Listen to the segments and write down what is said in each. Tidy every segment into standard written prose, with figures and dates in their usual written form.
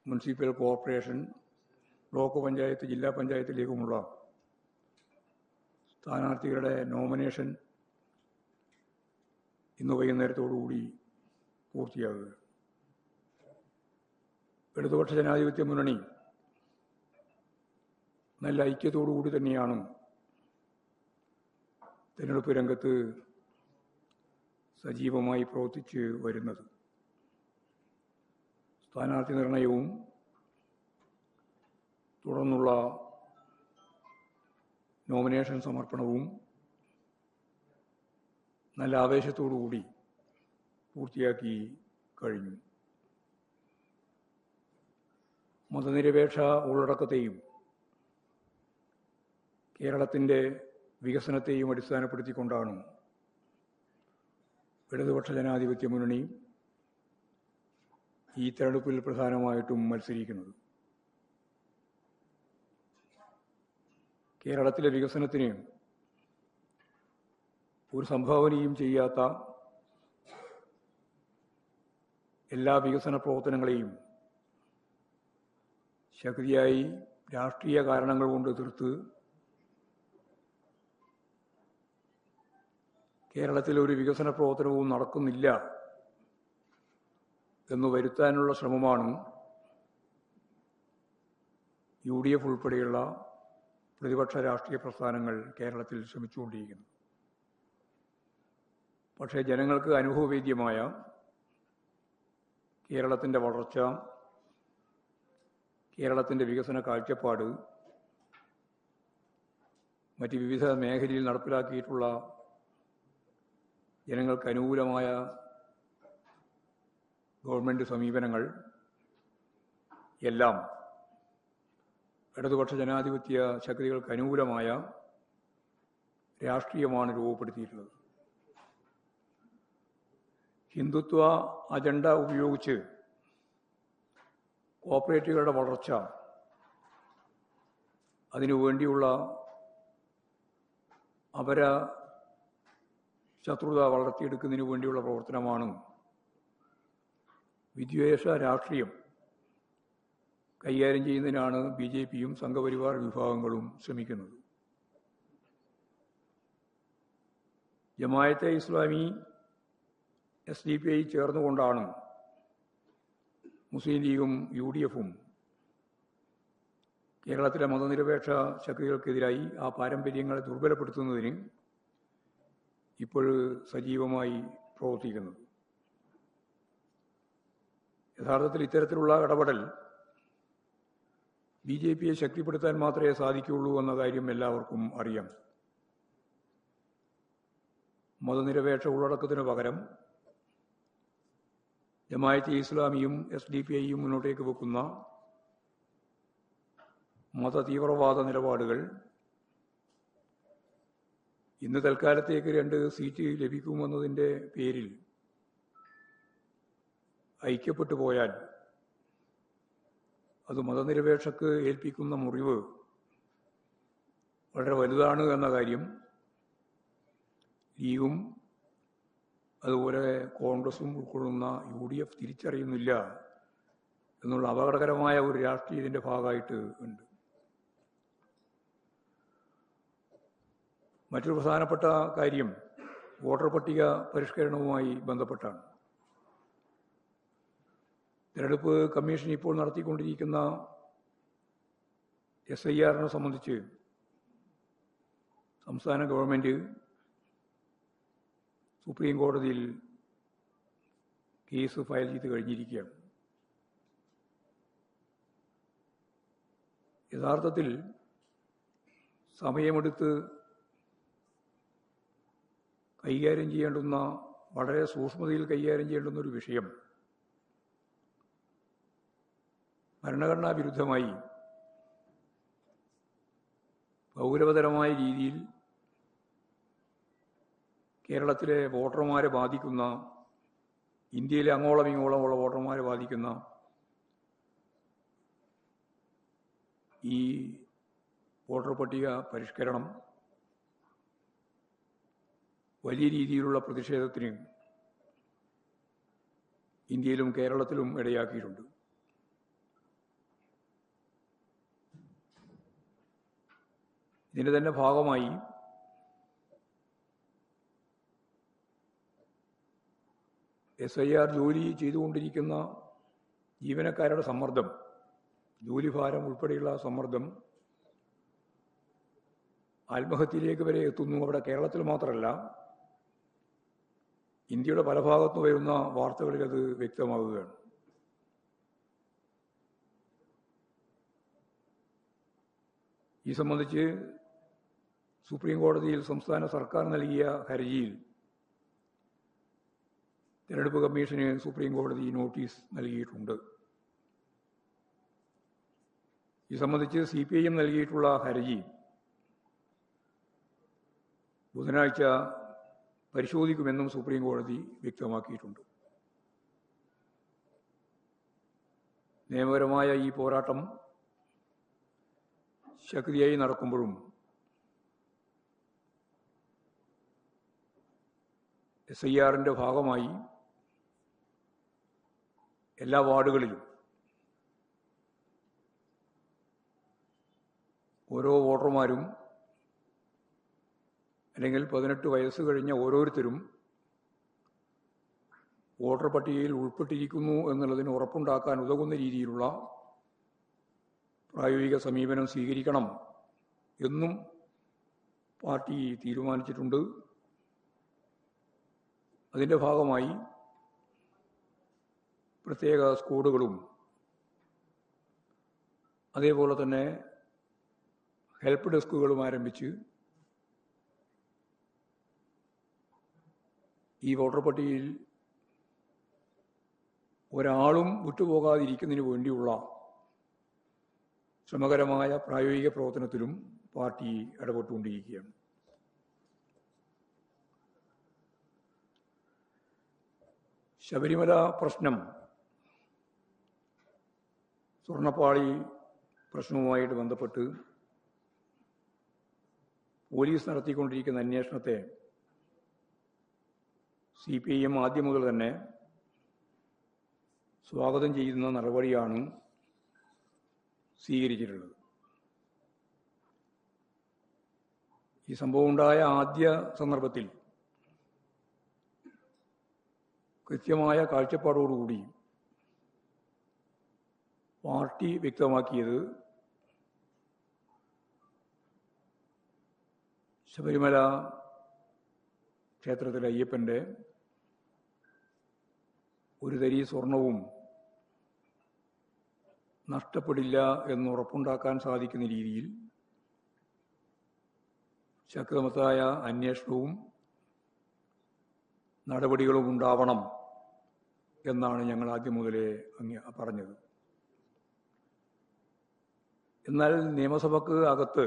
Municipal corporation, block panchayat, ജില്ലാ പഞ്ചായത്തിലേക്കുമുള്ള സ്ഥാനാർത്ഥികളുടെ nomination ഇന്ന് വൈകുന്നേരത്തോടുകൂടി പൂർത്തിയാകുക. ഇടതുപക്ഷ ജനാധിപത്യ മുന്നണി നല്ല ഐക്യത്തോടുകൂടി തന്നെയാണ് തിരഞ്ഞെടുപ്പ് രംഗത്ത് സജീവമായി പ്രവർത്തിച്ച് വരുന്നത്. സ്ഥാനാർത്ഥി നിർണയവും തുടർന്നുള്ള നോമിനേഷൻ സമർപ്പണവും നല്ല ആവേശത്തോടുകൂടി പൂർത്തിയാക്കി കഴിഞ്ഞു. മതനിരപേക്ഷ ഉള്ളടക്കത്തെയും കേരളത്തിൻ്റെ വികസനത്തെയും അടിസ്ഥാനപ്പെടുത്തിക്കൊണ്ടാണ് ഇടതുപക്ഷ ജനാധിപത്യ മുന്നണി ഈ തെരഞ്ഞെടുപ്പിൽ പ്രധാനമായിട്ടും മത്സരിക്കുന്നത്. കേരളത്തിലെ വികസനത്തിന് ഒരു സംഭാവനയും ചെയ്യാത്ത എല്ലാ വികസന പ്രവർത്തനങ്ങളെയും ശക്തിയായി രാഷ്ട്രീയ കാരണങ്ങൾ കൊണ്ട് എതിർത്ത് കേരളത്തിൽ ഒരു വികസന പ്രവർത്തനവും നടക്കുന്നില്ല എന്ന് വരുത്താനുള്ള ശ്രമമാണ് UDF ഉൾപ്പെടെയുള്ള പ്രതിപക്ഷ രാഷ്ട്രീയ പ്രസ്ഥാനങ്ങൾ കേരളത്തിൽ ശ്രമിച്ചുകൊണ്ടിരിക്കുന്നത്. പക്ഷേ ജനങ്ങൾക്ക് അനുഭവവേദ്യമായ കേരളത്തിൻ്റെ വളർച്ച, കേരളത്തിൻ്റെ വികസന കാഴ്ചപ്പാട്, മറ്റ് വിവിധ മേഖലയിൽ നടപ്പിലാക്കിയിട്ടുള്ള ജനങ്ങൾക്ക് അനുകൂലമായ ഗവൺമെൻറ് സമീപനങ്ങൾ എല്ലാം ഇടതുപക്ഷ ജനാധിപത്യ ശക്തികൾക്ക് അനുകൂലമായ രാഷ്ട്രീയമാണ് രൂപപ്പെടുത്തിയിട്ടുള്ളത്. ഹിന്ദുത്വ അജണ്ട ഉപയോഗിച്ച് കോർപ്പറേറ്റുകളുടെ വളർച്ച, അതിനുവേണ്ടിയുള്ള ശത്രുത വളർത്തിയെടുക്കുന്നതിന് വേണ്ടിയുള്ള പ്രവർത്തനമാണ് വിദ്വേഷ രാഷ്ട്രീയം കൈകാര്യം ചെയ്യുന്നതിനാണ് BJPയും സംഘപരിവാർ വിഭാഗങ്ങളും ശ്രമിക്കുന്നത്. ജമാഅത്തെ ഇസ്ലാമി, SDPI ചേർന്നുകൊണ്ടാണ് മുസ്ലിം ലീഗും UDFും കേരളത്തിലെ മതനിരപേക്ഷ ശക്തികൾക്കെതിരായി ആ പാരമ്പര്യങ്ങളെ ദുർബലപ്പെടുത്തുന്നതിന് ഇപ്പോൾ സജീവമായി പ്രവർത്തിക്കുന്നത്. യഥാർത്ഥത്തിൽ ഇത്തരത്തിലുള്ള ഇടപെടൽ BJPയെ ശക്തിപ്പെടുത്താൻ മാത്രമേ സാധിക്കുകയുള്ളൂ എന്ന കാര്യം എല്ലാവർക്കും അറിയാം. മതനിരപേക്ഷ ഉള്ളടക്കത്തിന് പകരം ജമാഅത്തെ ഇസ്ലാമിയും SDPIയും മുന്നോട്ടേക്ക് വെക്കുന്ന മതതീവ്രവാദ നിലപാടുകൾ ഇന്ന് തൽക്കാലത്തേക്ക് 2 സീറ്റ് ലഭിക്കുമെന്നതിൻ്റെ പേരിൽ ഐക്യപ്പെട്ടു പോയാൽ അത് മതനിരപേക്ഷക്ക് ഏൽപ്പിക്കുന്ന മുറിവ് വളരെ വലുതാണ് എന്ന കാര്യം ലീഗും അതുപോലെ കോൺഗ്രസും ഉൾക്കൊള്ളുന്ന UDF തിരിച്ചറിയുന്നില്ല എന്നുള്ള അപകടകരമായ ഒരു രാഷ്ട്രീയത്തിൻ്റെ ഭാഗമായിട്ട് ഉണ്ട്. മറ്റൊരു പ്രധാനപ്പെട്ട കാര്യം വോട്ടർ പട്ടിക പരിഷ്കരണവുമായി ബന്ധപ്പെട്ടാണ്. തിരഞ്ഞെടുപ്പ് കമ്മീഷൻ ഇപ്പോൾ നടത്തിക്കൊണ്ടിരിക്കുന്ന SIRനെ സംബന്ധിച്ച് സംസ്ഥാന ഗവൺമെൻറ് സുപ്രീം കോടതിയിൽ കേസ് ഫയൽ ചെയ്ത് കഴിഞ്ഞിരിക്കുകയാണ്. യഥാർത്ഥത്തിൽ സമയമെടുത്ത് കൈകാര്യം ചെയ്യേണ്ടുന്ന, വളരെ സൂക്ഷ്മതയിൽ കൈകാര്യം ചെയ്യേണ്ടുന്ന ഒരു വിഷയം ഭരണഘടനാ വിരുദ്ധമായി ഗൗരവതരമായ രീതിയിൽ കേരളത്തിലെ വോട്ടർമാരെ ബാധിക്കുന്ന, ഇന്ത്യയിലെ അങ്ങോളം ഇങ്ങോളമുള്ള വോട്ടർമാരെ ബാധിക്കുന്ന ഈ വോട്ടർ പട്ടിക പരിഷ്കരണം വലിയ രീതിയിലുള്ള പ്രതിഷേധത്തിന് ഇന്ത്യയിലും കേരളത്തിലും ഇടയാക്കിയിട്ടുണ്ട്. ഇതിൻ്റെ തന്നെ ഭാഗമായി SIR ജോലി ചെയ്തുകൊണ്ടിരിക്കുന്ന ജീവനക്കാരുടെ സമ്മർദ്ദം, ജോലിഭാരം ഉൾപ്പെടെയുള്ള സമ്മർദ്ദം ആത്മഹത്യയിലേക്ക് വരെ എത്തുന്നു. അവിടെ കേരളത്തിൽ മാത്രമല്ല, ഇന്ത്യയുടെ പല ഭാഗത്തു വരുന്ന വാർത്തകളിൽ അത് വ്യക്തമാവുകയാണ്. ഈ സംബന്ധിച്ച് സുപ്രീം കോടതിയിൽ സംസ്ഥാന സർക്കാർ നൽകിയ ഹർജിയിൽ തിരഞ്ഞെടുപ്പ് കമ്മീഷന് സുപ്രീം കോടതി നോട്ടീസ് നൽകിയിട്ടുണ്ട്. ഈ സംബന്ധിച്ച് CPIM നൽകിയിട്ടുള്ള ഹർജി ബുധനാഴ്ച പരിശോധിക്കുമെന്നും സുപ്രീം കോടതി വ്യക്തമാക്കിയിട്ടുണ്ട്. നിയമപരമായ ഈ പോരാട്ടം ശക്തിയായി നടക്കുമ്പോഴും SIRന്റെ ഭാഗമായി എല്ലാ വാർഡുകളിലും ഓരോ വോട്ടർമാരും അല്ലെങ്കിൽ 18 വയസ്സ് കഴിഞ്ഞ ഓരോരുത്തരും വോട്ടർ പട്ടികയിൽ ഉൾപ്പെട്ടിരിക്കുന്നു എന്നുള്ളതിന് ഉറപ്പുണ്ടാക്കാൻ ഉതകുന്ന രീതിയിലുള്ള പ്രായോഗിക സമീപനം സ്വീകരിക്കണം എന്നും പാർട്ടി തീരുമാനിച്ചിട്ടുണ്ട്. അതിൻ്റെ ഭാഗമായി പ്രത്യേക സ്ക്വാഡുകളും അതേപോലെ തന്നെ ഹെൽപ്പ് ഡെസ്കുകളും ആരംഭിച്ച് ഈ വോട്ടർ പട്ടികയിൽ ഒരാളും വിട്ടുപോകാതിരിക്കുന്നതിന് വേണ്ടിയുള്ള ശ്രമകരമായ പ്രായോഗിക പ്രവർത്തനത്തിലും പാർട്ടി ഇടപെട്ടുകൊണ്ടിരിക്കുകയാണ്. ശബരിമല പ്രശ്നം, സ്വർണ്ണപ്പാളി പ്രശ്നവുമായിട്ട് ബന്ധപ്പെട്ട് പോലീസ് നടത്തിക്കൊണ്ടിരിക്കുന്ന അന്വേഷണത്തെ CPIM ആദ്യം മുതൽ തന്നെ സ്വാഗതം ചെയ്യുന്ന നടപടിയാണ് സ്വീകരിച്ചിട്ടുള്ളത്. ഈ സംഭവം ഉണ്ടായ ആദ്യ സന്ദർഭത്തിൽ കൃത്യമായ കാഴ്ചപ്പാടോടുകൂടി പാർട്ടി വ്യക്തമാക്കിയത് ശബരിമല ക്ഷേത്രത്തിലെ അയ്യപ്പൻ്റെ ഒരു തരി സ്വർണവും നഷ്ടപ്പെടില്ല എന്നുറപ്പുണ്ടാക്കാൻ സാധിക്കുന്ന രീതിയിൽ ശക്തമായ അന്വേഷണവും നടപടികളും ഉണ്ടാവണം എന്നാണ് ഞങ്ങൾ ആദ്യം മുതലേ പറഞ്ഞത്. എന്നാൽ നിയമസഭയ്ക്ക് അകത്ത്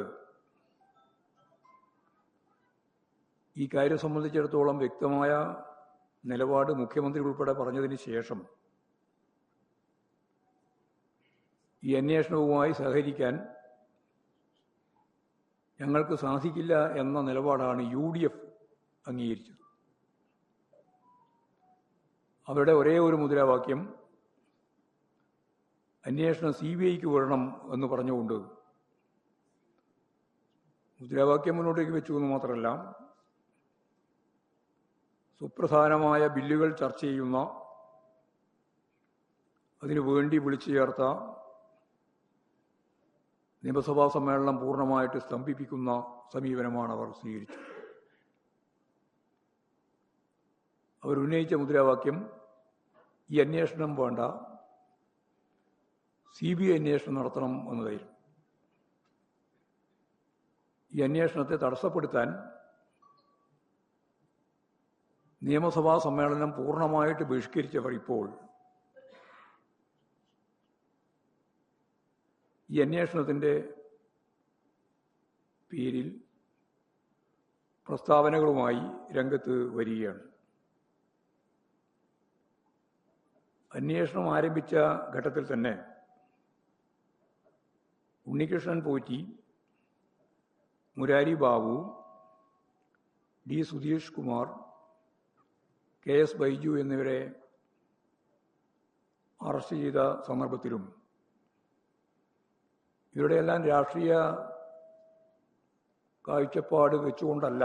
ഈ കാര്യം സംബന്ധിച്ചിടത്തോളം വ്യക്തമായ നിലപാട് മുഖ്യമന്ത്രി ഉൾപ്പെടെ പറഞ്ഞതിന് ശേഷം ഈ അന്വേഷണവുമായി സഹകരിക്കാൻ ഞങ്ങൾക്ക് സാധിക്കില്ല എന്ന നിലപാടാണ് UDF അംഗീകരിച്ചത്. അവരുടെ ഒരേ ഒരു മുദ്രാവാക്യം അന്വേഷണം CBIക്ക് വിടണം എന്ന് പറഞ്ഞുകൊണ്ട് മുദ്രാവാക്യം മുന്നോട്ടേക്ക് വെച്ചു എന്ന് മാത്രമല്ല, സുപ്രധാനമായ ബില്ലുകൾ ചർച്ച ചെയ്യുന്ന, അതിനു വേണ്ടി വിളിച്ചു ചേർത്ത നിയമസഭാ സമ്മേളനം പൂർണ്ണമായിട്ട് സ്തംഭിപ്പിക്കുന്ന സമീപനമാണ് അവർ സ്വീകരിച്ചത്. അവരുന്നയിച്ച മുദ്രാവാക്യം ഈ അന്വേഷണം വേണ്ട, CBI അന്വേഷണം നടത്തണം എന്നതായിരുന്നു. ഈ അന്വേഷണത്തെ തടസ്സപ്പെടുത്താൻ നിയമസഭാ സമ്മേളനം പൂർണ്ണമായിട്ട് ബഹിഷ്കരിച്ചവർ ഇപ്പോൾ ഈ അന്വേഷണത്തിൻ്റെ പേരിൽ പ്രസ്താവനകളുമായി രംഗത്ത് വരികയാണ്. അന്വേഷണം ആരംഭിച്ച ഘട്ടത്തിൽ തന്നെ ഉണ്ണികൃഷ്ണൻ പോറ്റി, മുരാരി ബാബു, D. സുധീഷ് കുമാർ, KS ബൈജു എന്നിവരെ അറസ്റ്റ് ചെയ്ത സന്ദർഭത്തിലും ഇവരുടെയെല്ലാം രാഷ്ട്രീയ കാഴ്ചപ്പാട് വെച്ചുകൊണ്ടല്ല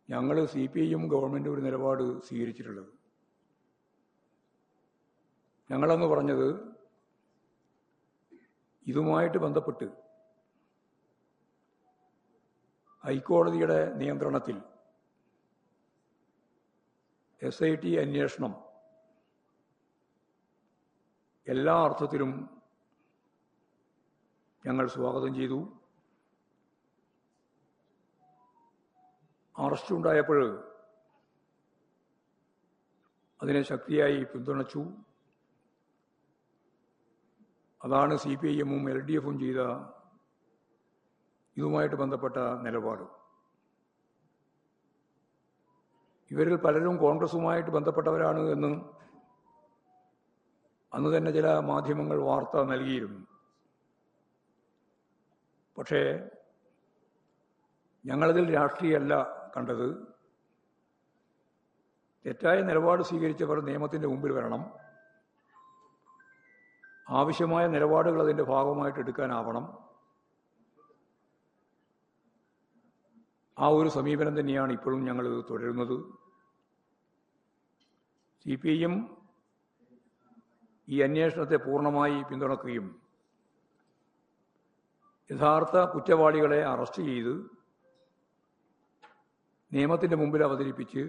ഞങ്ങൾ CPIയും ഗവൺമെൻറ് ഒരു നിലപാട് സ്വീകരിച്ചിട്ടുള്ളത്. ഞങ്ങളെന്ന് പറഞ്ഞത് ഇതുമായിട്ട് ബന്ധപ്പെട്ട് ഹൈക്കോടതിയുടെ നിയന്ത്രണത്തിൽ SIT അന്വേഷണം എല്ലാ അർത്ഥത്തിലും ഞങ്ങൾ സ്വാഗതം ചെയ്തു. അറസ്റ്റുണ്ടായപ്പോൾ അതിനെ ശക്തിയായി പിന്തുണച്ചു. അതാണ് CPIഎമ്മും LDFും ചെയ്ത ഇതുമായിട്ട് ബന്ധപ്പെട്ട നിലപാട്. ഇവരിൽ പലരും കോൺഗ്രസുമായിട്ട് ബന്ധപ്പെട്ടവരാണ് എന്ന് അന്ന് തന്നെ ചില മാധ്യമങ്ങൾ വാർത്ത നൽകിയിരുന്നു. പക്ഷേ ഞങ്ങളതിൽ രാഷ്ട്രീയമല്ല കണ്ടത്. തെറ്റായ നിലപാട് സ്വീകരിച്ചവർ നിയമത്തിൻ്റെ മുമ്പിൽ വരണം. ആവശ്യമായ നിലപാടുകൾ അതിൻ്റെ ഭാഗമായിട്ട് എടുക്കാനാവണം. ആ ഒരു സമീപനം തന്നെയാണ് ഇപ്പോഴും ഞങ്ങൾ തുടരുന്നത്. CPIയും ഈ അന്വേഷണത്തെ പൂർണ്ണമായി പിന്തുണക്കുകയും യഥാർത്ഥ കുറ്റവാളികളെ അറസ്റ്റ് ചെയ്ത് നിയമത്തിൻ്റെ മുമ്പിൽ അവതരിപ്പിച്ച്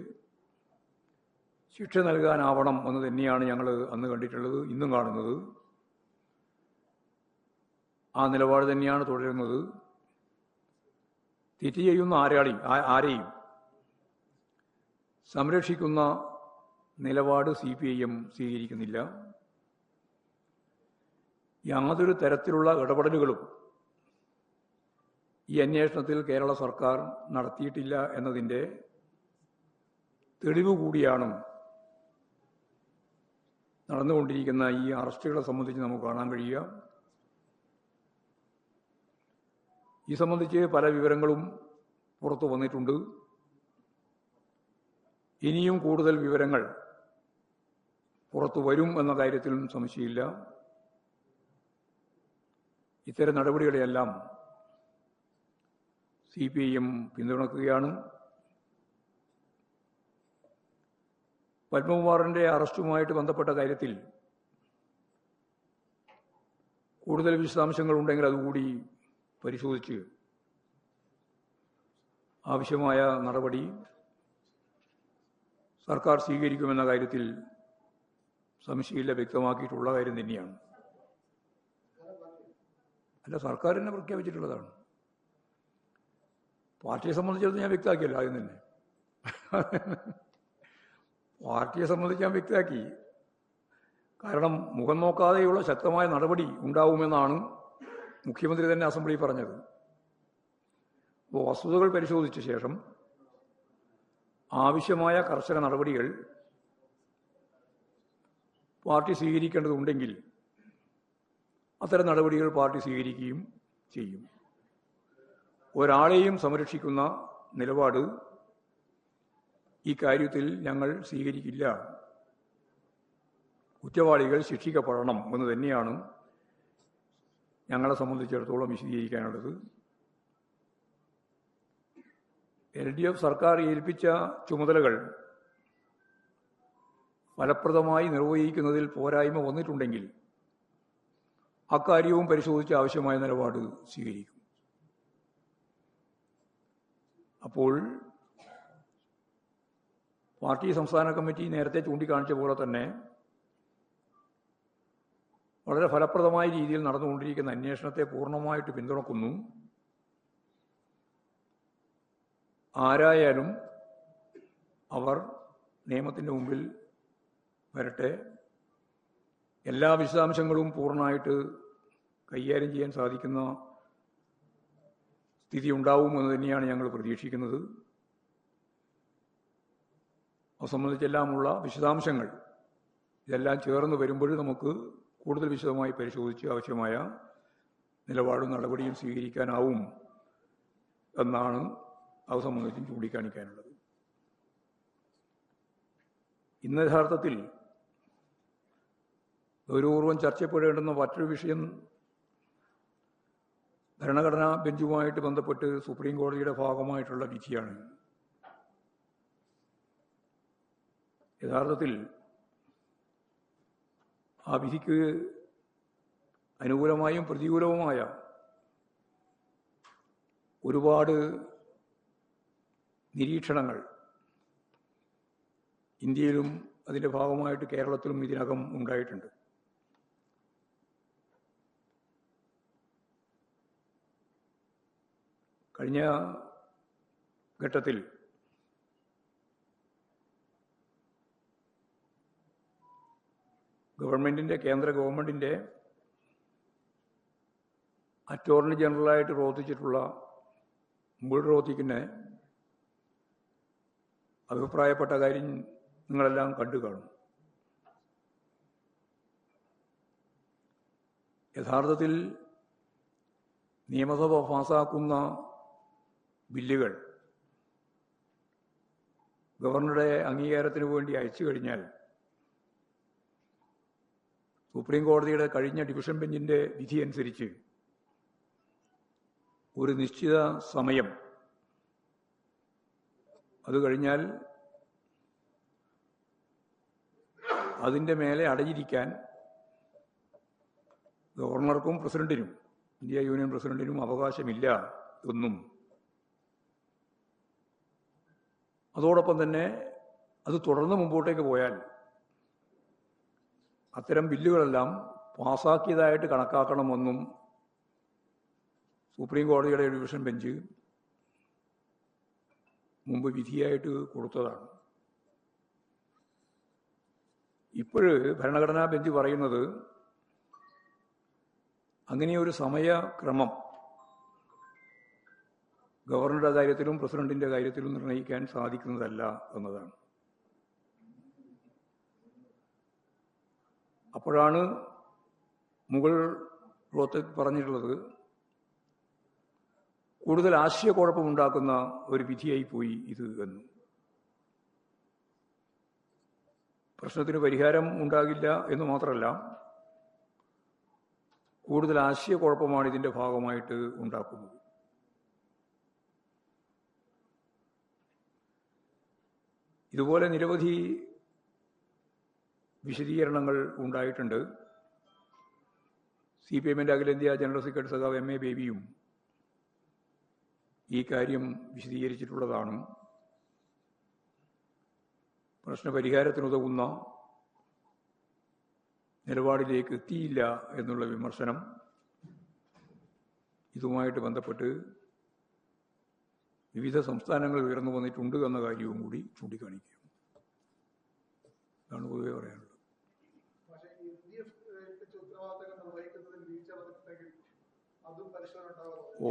ശിക്ഷ നൽകാനാവണം എന്ന് തന്നെയാണ് ഞങ്ങൾ അന്ന് കണ്ടിട്ടുള്ളത്, ഇന്നും കാണുന്നത്. ആ നിലപാട് തന്നെയാണ് തുടരുന്നത്. തെറ്റ് ചെയ്യുന്ന ആരെയും സംരക്ഷിക്കുന്ന നിലപാട് CPIഎം സ്വീകരിക്കുന്നില്ല. യാതൊരു തരത്തിലുള്ള ഇടപെടലുകളും ഈ അന്വേഷണത്തിൽ കേരള സർക്കാർ നടത്തിയിട്ടില്ല എന്നതിൻ്റെ തെളിവ് കൂടിയാണ് നടന്നുകൊണ്ടിരിക്കുന്ന ഈ അറസ്റ്റുകളെ സംബന്ധിച്ച് നമുക്ക് കാണാൻ കഴിയുക. ഈ സംബന്ധിച്ച് പല വിവരങ്ങളും പുറത്തു വന്നിട്ടുണ്ട്. ഇനിയും കൂടുതൽ വിവരങ്ങൾ പുറത്തു വരും എന്ന കാര്യത്തിലും സംശയമില്ല. ഇത്തരം നടപടികളെയെല്ലാം CPIഎം പിന്തുണക്കുകയാണ്. പത്മകുമാറിൻ്റെ അറസ്റ്റുമായിട്ട് ബന്ധപ്പെട്ട കാര്യത്തിൽ കൂടുതൽ വിശദാംശങ്ങൾ ഉണ്ടെങ്കിൽ അതുകൂടി പരിശോധിച്ച് ആവശ്യമായ നടപടി സർക്കാർ സ്വീകരിക്കുമെന്ന കാര്യത്തിൽ സംശയമില്ല, വ്യക്തമാക്കിയിട്ടുള്ള കാര്യം തന്നെയാണ്. അല്ല, സർക്കാർ തന്നെ പ്രഖ്യാപിച്ചിട്ടുള്ളതാണ്. പാർട്ടിയെ സംബന്ധിച്ചിടത്തോളം ഞാൻ വ്യക്തമാക്കിയല്ലോ ആദ്യം തന്നെ. പാർട്ടിയെ സംബന്ധിച്ച് ഞാൻ വ്യക്തമാക്കി. കാരണം മുഖം നോക്കാതെയുള്ള ശക്തമായ നടപടി ഉണ്ടാവുമെന്നാണ് മുഖ്യമന്ത്രി തന്നെ അസംബ്ലിയിൽ പറഞ്ഞത്. അപ്പോൾ വസ്തുതകൾ പരിശോധിച്ച ശേഷം ആവശ്യമായ കർശന നടപടികൾ പാർട്ടി സ്വീകരിക്കേണ്ടതുണ്ടെങ്കിൽ അത്തരം നടപടികൾ പാർട്ടി സ്വീകരിക്കുകയും ചെയ്യും. ഒരാളെയും സംരക്ഷിക്കുന്ന നിലപാട് ഈ കാര്യത്തിൽ ഞങ്ങൾ സ്വീകരിക്കില്ല. കുറ്റവാളികൾ ശിക്ഷിക്കപ്പെടണം എന്ന് തന്നെയാണ് ഞങ്ങളെ സംബന്ധിച്ചിടത്തോളം വിശദീകരിക്കാനുള്ളത്. LDF സർക്കാർ ഏൽപ്പിച്ച ചുമതലകൾ ഫലപ്രദമായി നിർവഹിക്കുന്നതിൽ പോരായ്മ വന്നിട്ടുണ്ടെങ്കിൽ അക്കാര്യവും പരിശോധിച്ച് ആവശ്യമായ നിലപാട് സ്വീകരിക്കും. അപ്പോൾ പാർട്ടി സംസ്ഥാന കമ്മിറ്റി നേരത്തെ ചൂണ്ടിക്കാണിച്ച പോലെ തന്നെ വളരെ ഫലപ്രദമായ രീതിയിൽ നടന്നുകൊണ്ടിരിക്കുന്ന അന്വേഷണത്തെ പൂർണ്ണമായിട്ട് പിന്തുണക്കുന്നു. ആരായാലും അവർ നിയമത്തിൻ്റെ മുമ്പിൽ വരട്ടെ. എല്ലാ വിശദാംശങ്ങളും പൂർണ്ണമായിട്ട് കൈകാര്യം ചെയ്യാൻ സാധിക്കുന്ന സ്ഥിതി ഉണ്ടാവുമെന്ന് തന്നെയാണ് ഞങ്ങൾ പ്രതീക്ഷിക്കുന്നത്. അത് സംബന്ധിച്ചെല്ലാമുള്ള വിശദാംശങ്ങൾ ഇതെല്ലാം ചേർന്ന് വരുമ്പോൾ നമുക്ക് കൂടുതൽ വിശദമായി പരിശോധിച്ച് ആവശ്യമായ നിലപാടും നടപടിയും സ്വീകരിക്കാനാവും എന്നാണ് അത് സംബന്ധിച്ചും ചൂണ്ടിക്കാണിക്കാനുള്ളത്. ഇന്ന് യഥാർത്ഥത്തിൽ ഗൗരവപൂർവ്വം ചർച്ചപ്പെടേണ്ടുന്ന മറ്റൊരു വിഷയം ഭരണഘടനാ ബെഞ്ചുമായിട്ട് ബന്ധപ്പെട്ട് സുപ്രീം കോടതിയുടെ ഭാഗമായിട്ടുള്ള വിധിയാണ്. യഥാർത്ഥത്തിൽ ആ വിധിക്ക് അനുകൂലമായും പ്രതികൂലവുമായ ഒരുപാട് നിരീക്ഷണങ്ങൾ ഇന്ത്യയിലും അതിൻ്റെ ഭാഗമായിട്ട് കേരളത്തിലും ഇതിനകം ഉണ്ടായിട്ടുണ്ട്. കഴിഞ്ഞ ഘട്ടത്തിൽ കേന്ദ്ര ഗവൺമെൻറ്റിൻ്റെ അറ്റോർണി ജനറലായിട്ട് പ്രവർത്തിച്ചിട്ടുള്ള മുകുൾ റോത്തഗിനെ അഭിപ്രായപ്പെട്ട കാര്യം നിങ്ങളെല്ലാം കണ്ടു കാണും. യഥാർത്ഥത്തിൽ നിയമസഭ പാസാക്കുന്ന ബില്ലുകൾ ഗവർണറുടെ അംഗീകാരത്തിന് വേണ്ടി അയച്ചു കഴിഞ്ഞാൽ സുപ്രീം കോടതിയുടെ കഴിഞ്ഞ ഡിവിഷൻ ബെഞ്ചിൻ്റെ വിധി അനുസരിച്ച് ഒരു നിശ്ചിത സമയം അത് കഴിഞ്ഞാൽ അതിൻ്റെ മേലെ അടയിരിക്കാൻ ഗവർണർക്കും പ്രസിഡന്റിനും ഇന്ത്യ യൂണിയൻ പ്രസിഡന്റിനും അവകാശമില്ല എന്നും അതോടൊപ്പം തന്നെ അത് തുടർന്ന് മുമ്പോട്ടേക്ക് പോയാൽ അത്തരം ബില്ലുകളെല്ലാം പാസാക്കിയതായിട്ട് കണക്കാക്കണമെന്നും സുപ്രീം കോടതിയുടെ ഡിവിഷൻ ബെഞ്ച് മുമ്പ് വിധിയായിട്ട് കൊടുത്തതാണ്. ഇപ്പോഴ് ഭരണഘടനാ ബെഞ്ച് പറയുന്നത് അങ്ങനെയൊരു സമയക്രമം ഗവർണറുടെ കാര്യത്തിലും പ്രസിഡന്റിന്റെ കാര്യത്തിലും നിർണ്ണയിക്കാൻ സാധിക്കുന്നതല്ല എന്നതാണ്. അപ്പോഴാണ് മുകുൾ റോത്തഗ് പറഞ്ഞിട്ടുള്ളത് കൂടുതൽ ആശയക്കുഴപ്പമുണ്ടാക്കുന്ന ഒരു വിധിയായി പോയി ഇത് എന്ന്. പ്രശ്നത്തിന് പരിഹാരം ഉണ്ടാകില്ല എന്ന് മാത്രമല്ല, കൂടുതൽ ആശയക്കുഴപ്പമാണ് ഇതിൻ്റെ ഭാഗമായിട്ട് ഉണ്ടാക്കുന്നത്. ഇതുപോലെ നിരവധി വിശദീകരണങ്ങൾ ഉണ്ടായിട്ടുണ്ട്. CPM-ന്റെ അഖിലേന്ത്യാ ജനറൽ സെക്രട്ടറി സഖാവ് MA ബേബിയും ഈ കാര്യം വിശദീകരിച്ചിട്ടുള്ളതാണ്. പ്രശ്നപരിഹാരത്തിനുതകുന്ന നിലപാടിലേക്ക് എത്തിയില്ല എന്നുള്ള വിമർശനം ഇതുമായിട്ട് ബന്ധപ്പെട്ട് വിവിധ സംസ്ഥാനങ്ങൾ ഉയർന്നു വന്നിട്ടുണ്ട് എന്ന കാര്യവും കൂടി ചൂണ്ടിക്കാണിക്കുക. അതാണ് പൊതുവെ പറയാനുള്ളത്. ഓ,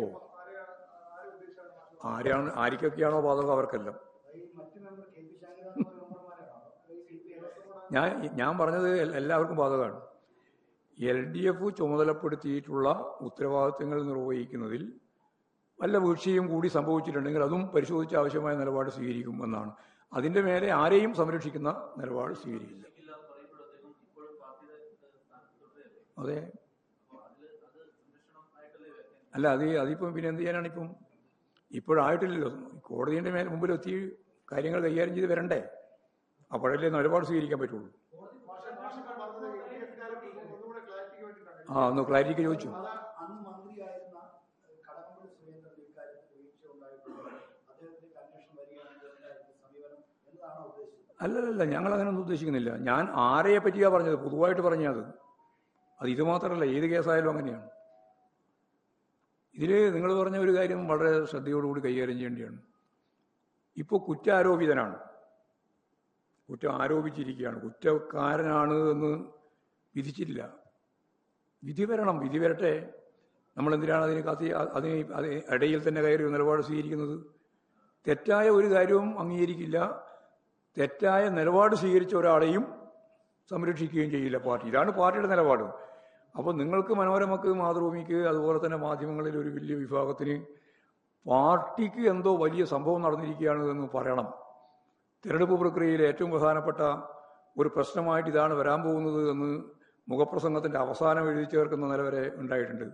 ആർക്കൊക്കെയാണോ ബാധകം അവർക്കെല്ലാം. ഞാൻ പറഞ്ഞത് എല്ലാവർക്കും ബാധകമാണ്. LDF ചുമതലപ്പെടുത്തിയിട്ടുള്ള ഉത്തരവാദിത്തങ്ങൾ നിർവഹിക്കുന്നതിൽ വല്ല വീഴ്ചയും കൂടി സംഭവിച്ചിട്ടുണ്ടെങ്കിൽ അതും പരിശോധിച്ച് ആവശ്യമായ നിലപാട് സ്വീകരിക്കും എന്നാണ്. അതിൻ്റെ മേലെ ആരെയും സംരക്ഷിക്കുന്ന നിലപാട് സ്വീകരിക്കില്ല. അതെ, അല്ല അതിപ്പം പിന്നെ എന്ത് ചെയ്യാനാണ്? ഇപ്പോഴായിട്ടില്ലല്ലോ. കോടതിയുടെ മുമ്പിലെത്തി കാര്യങ്ങൾ കൈകാര്യം ചെയ്ത് വരണ്ടേ? അപ്പോഴല്ലേ നിലപാട് സ്വീകരിക്കാൻ പറ്റുള്ളൂ. ഒന്ന് ക്ലാരിറ്റി ചോദിച്ചു. അല്ലല്ല, ഞങ്ങൾ അങ്ങനെയൊന്നും ഉദ്ദേശിക്കുന്നില്ല. ഞാൻ ആരെയെ പറ്റിയാ പറഞ്ഞത്, പൊതുവായിട്ട് പറഞ്ഞത്. അത് ഇത് മാത്രമല്ല, ഏത് കേസായാലും അങ്ങനെയാണ്. ഇതിൽ നിങ്ങൾ പറഞ്ഞ ഒരു കാര്യം വളരെ ശ്രദ്ധയോടുകൂടി കൈകാര്യം ചെയ്യേണ്ടതാണ്. ഇപ്പോൾ കുറ്റാരോപിതനാണ്, കുറ്റം ആരോപിച്ചിരിക്കുകയാണ്, കുറ്റക്കാരനാണ് എന്ന് വിധിച്ചില്ല. വിധി വരണം, വിധി വരട്ടെ. നമ്മളെന്തിനാണ് അതിന് ഇടയിൽ തന്നെ കയറി നിലപാട് സ്വീകരിക്കുന്നത്? തെറ്റായ ഒരു കാര്യവും അംഗീകരിക്കില്ല, തെറ്റായ നിലപാട് സ്വീകരിച്ച ഒരാളെയും സംരക്ഷിക്കുകയും ചെയ്യില്ല പാർട്ടി. ഇതാണ് പാർട്ടിയുടെ നിലപാട്. അപ്പോൾ നിങ്ങൾക്ക് മനോരമക്ക്, മാതൃഭൂമിക്ക്, അതുപോലെ തന്നെ മാധ്യമങ്ങളിൽ ഒരു വലിയ വിഭാഗത്തിന് പാർട്ടിക്ക് എന്തോ വലിയ സംഭവം നടന്നിരിക്കുകയാണ് എന്ന് പറയണം. തിരഞ്ഞെടുപ്പ് പ്രക്രിയയിൽ ഏറ്റവും പ്രധാനപ്പെട്ട ഒരു പ്രശ്നമായിട്ട് ഇതാണ് വരാൻ പോകുന്നത് എന്ന് മുഖപ്രസംഗത്തിൻ്റെ അവസാനം എഴുതി ചേർക്കുന്ന നില വരെ ഉണ്ടായിട്ടുണ്ട്.